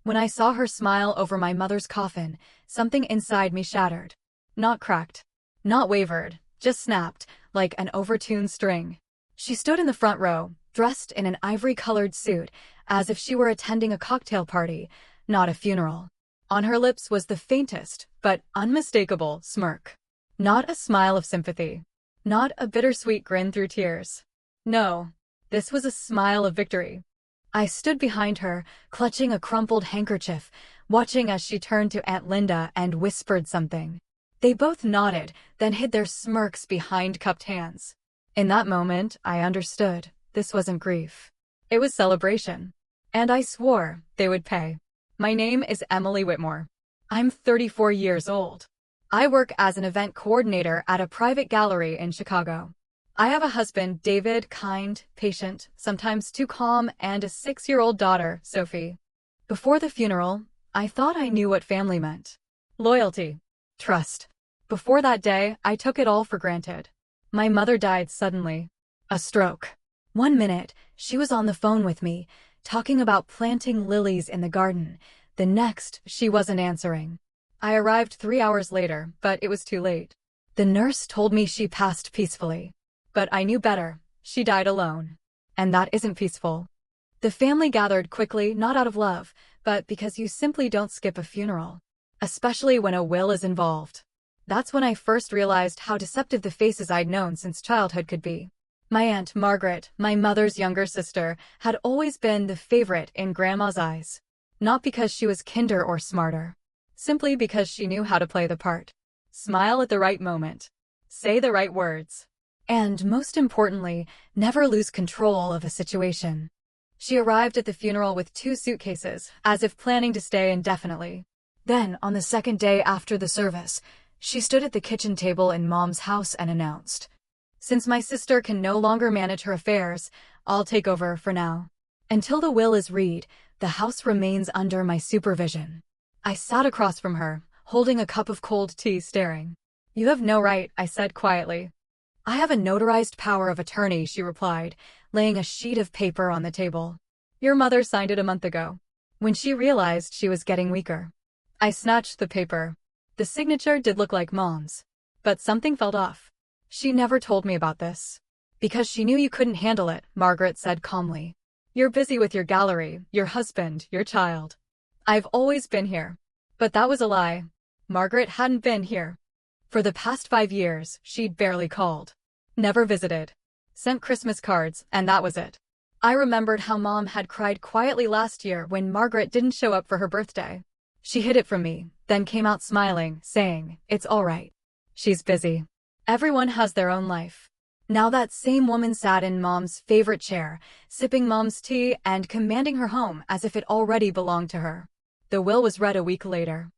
When I saw her smile over my mother's coffin, something inside me shattered. Not cracked. Not wavered. Just snapped, like an overtuned string. She stood in the front row, dressed in an ivory-colored suit, as if she were attending a cocktail party, not a funeral. On her lips was the faintest, but unmistakable, smirk. Not a smile of sympathy. Not a bittersweet grin through tears. No, this was a smile of victory. I stood behind her, clutching a crumpled handkerchief, watching as she turned to Aunt Linda and whispered something. They both nodded, then hid their smirks behind cupped hands. In that moment, I understood. This wasn't grief. It was celebration. And I swore they would pay. My name is Emily Whitmore. I'm 34 years old. I work as an event coordinator at a private gallery in Chicago. I have a husband, David, kind, patient, sometimes too calm, and a 6-year-old daughter, Sophie. Before the funeral, I thought I knew what family meant. Loyalty. Trust. Before that day, I took it all for granted. My mother died suddenly. A stroke. One minute, she was on the phone with me, talking about planting lilies in the garden. The next, she wasn't answering. I arrived 3 hours later, but it was too late. The nurse told me she passed peacefully. But I knew better. She died alone. And that isn't peaceful. The family gathered quickly, not out of love, but because you simply don't skip a funeral. Especially when a will is involved. That's when I first realized how deceptive the faces I'd known since childhood could be. My Aunt Margaret, my mother's younger sister, had always been the favorite in Grandma's eyes. Not because she was kinder or smarter. Simply because she knew how to play the part. Smile at the right moment. Say the right words. And, most importantly, never lose control of a situation. She arrived at the funeral with 2 suitcases, as if planning to stay indefinitely. Then, on the second day after the service, she stood at the kitchen table in Mom's house and announced, "Since my sister can no longer manage her affairs, I'll take over for now. Until the will is read, the house remains under my supervision." I sat across from her, holding a cup of cold tea, staring. "You have no right," I said quietly. "I have a notarized power of attorney," she replied, laying a sheet of paper on the table. "Your mother signed it a month ago, when she realized she was getting weaker." I snatched the paper. The signature did look like Mom's. But something felt off. "She never told me about this. Because she knew you couldn't handle it," Margaret said calmly. "You're busy with your gallery, your husband, your child. I've always been here." But that was a lie. Margaret hadn't been here. For the past 5 years, she'd barely called. Never visited. Sent Christmas cards, and that was it. I remembered how Mom had cried quietly last year when Margaret didn't show up for her birthday. She hid it from me, then came out smiling, saying, "It's all right. She's busy. Everyone has their own life." Now that same woman sat in Mom's favorite chair, sipping Mom's tea and commanding her home as if it already belonged to her. The will was read a week later.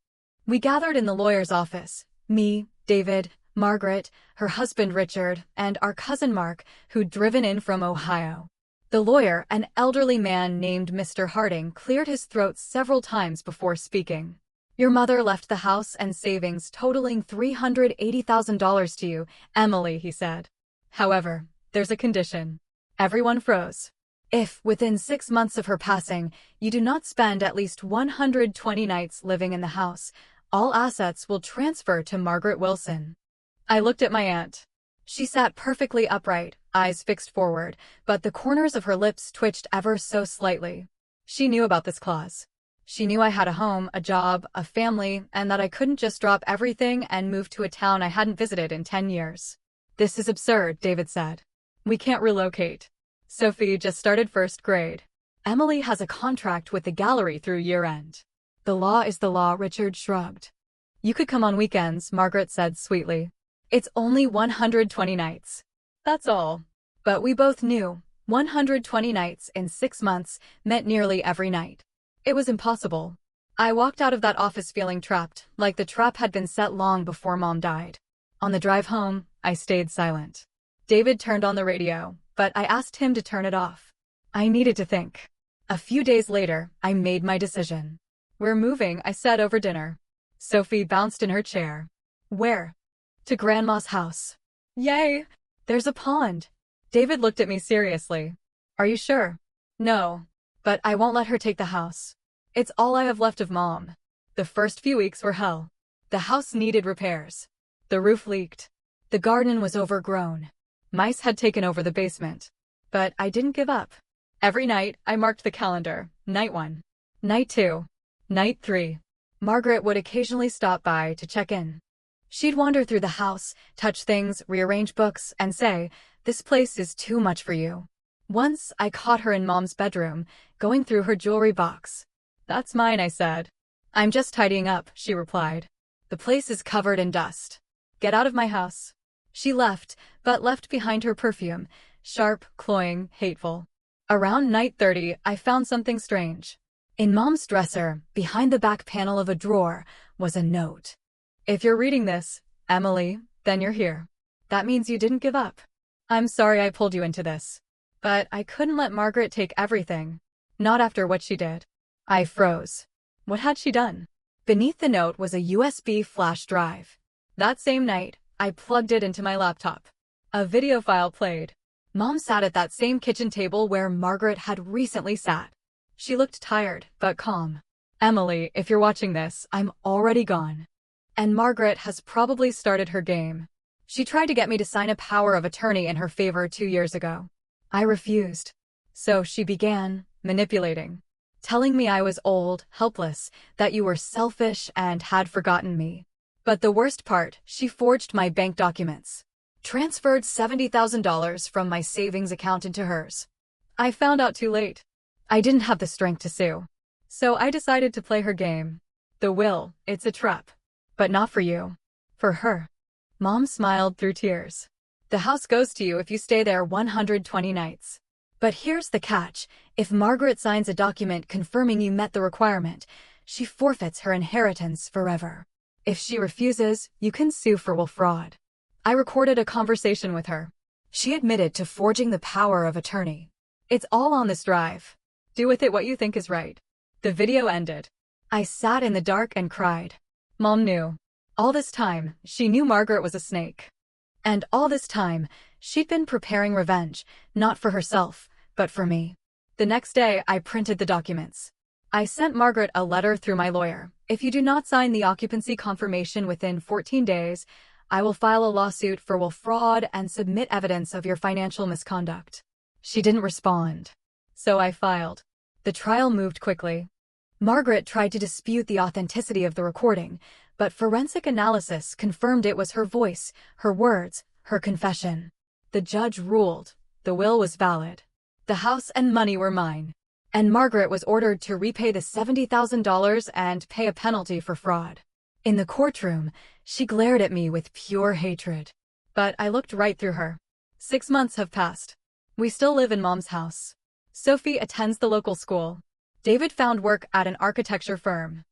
We gathered in the lawyer's office. Me, David, Margaret, her husband Richard, and our cousin Mark, who'd driven in from Ohio. The lawyer, an elderly man named Mr. Harding, cleared his throat several times before speaking. "Your mother left the house and savings totaling $380,000 to you, Emily," he said. "However, there's a condition." Everyone froze. "If, within 6 months of her passing, you do not spend at least 120 nights living in the house, all assets will transfer to Margaret Wilson." I looked at my aunt. She sat perfectly upright, eyes fixed forward, but the corners of her lips twitched ever so slightly. She knew about this clause. She knew I had a home, a job, a family, and that I couldn't just drop everything and move to a town I hadn't visited in 10 years. "This is absurd," David said. "We can't relocate. Sophie just started 1st grade. Emily has a contract with the gallery through year-end." "The law is the law," Richard shrugged. "You could come on weekends," Margaret said sweetly. "It's only 120 nights. That's all." But we both knew 120 nights in 6 months meant nearly every night. It was impossible. I walked out of that office feeling trapped, like the trap had been set long before Mom died. On the drive home, I stayed silent. David turned on the radio, but I asked him to turn it off. I needed to think. A few days later, I made my decision. "We're moving," I said over dinner. Sophie bounced in her chair. "Where?" "To Grandma's house." "Yay! There's a pond." David looked at me seriously. "Are you sure?" "No. But I won't let her take the house. It's all I have left of Mom. The first few weeks were hell. The house needed repairs. The roof leaked. The garden was overgrown. Mice had taken over the basement. But I didn't give up. Every night, I marked the calendar. Night 1. Night 2. Night 3. Margaret would occasionally stop by to check in. She'd wander through the house, touch things, rearrange books, and say, "This place is too much for you." Once, I caught her in Mom's bedroom, going through her jewelry box. "That's mine," I said. "I'm just tidying up," she replied. "The place is covered in dust. Get out of my house." She left, but left behind her perfume, sharp, cloying, hateful. Around night 30, I found something strange. In Mom's dresser, behind the back panel of a drawer, was a note. "If you're reading this, Emily, then you're here. That means you didn't give up. I'm sorry I pulled you into this. But I couldn't let Margaret take everything. Not after what she did." I froze. What had she done? Beneath the note was a USB flash drive. That same night, I plugged it into my laptop. A video file played. Mom sat at that same kitchen table where Margaret had recently sat. She looked tired, but calm. "Emily, if you're watching this, I'm already gone. And Margaret has probably started her game. She tried to get me to sign a power of attorney in her favor 2 years ago. I refused. So she began manipulating, telling me I was old, helpless, that you were selfish and had forgotten me. But the worst part, she forged my bank documents. Transferred $70,000 from my savings account into hers. I found out too late. I didn't have the strength to sue. So I decided to play her game. The will, it's a trap. But not for you. For her." Mom smiled through tears. "The house goes to you if you stay there 120 nights. But here's the catch. If Margaret signs a document confirming you met the requirement, she forfeits her inheritance forever. If she refuses, you can sue for will fraud." I recorded a conversation with her. She admitted to forging the power of attorney. "It's all on this drive. Do with it what you think is right." The video ended. I sat in the dark and cried. Mom knew. All this time, she knew Margaret was a snake. And all this time, she'd been preparing revenge, not for herself, but for me. The next day, I printed the documents. I sent Margaret a letter through my lawyer. "If you do not sign the occupancy confirmation within 14 days, I will file a lawsuit for will fraud and submit evidence of your financial misconduct." She didn't respond. So I filed. The trial moved quickly. Margaret tried to dispute the authenticity of the recording, but forensic analysis confirmed it was her voice, her words, her confession. The judge ruled. The will was valid. The house and money were mine. And Margaret was ordered to repay the $70,000 and pay a penalty for fraud. In the courtroom, she glared at me with pure hatred. But I looked right through her. 6 months have passed. We still live in Mom's house. Sophie attends the local school. David found work at an architecture firm.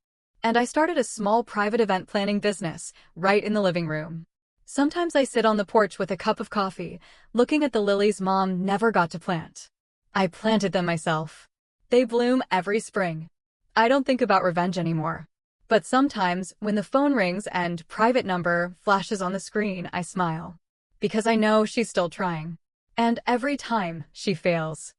And I started a small private event planning business, right in the living room. Sometimes I sit on the porch with a cup of coffee, looking at the lilies Mom never got to plant. I planted them myself. They bloom every spring. I don't think about revenge anymore. But sometimes, when the phone rings and private number flashes on the screen, I smile. Because I know she's still trying. And every time, she fails.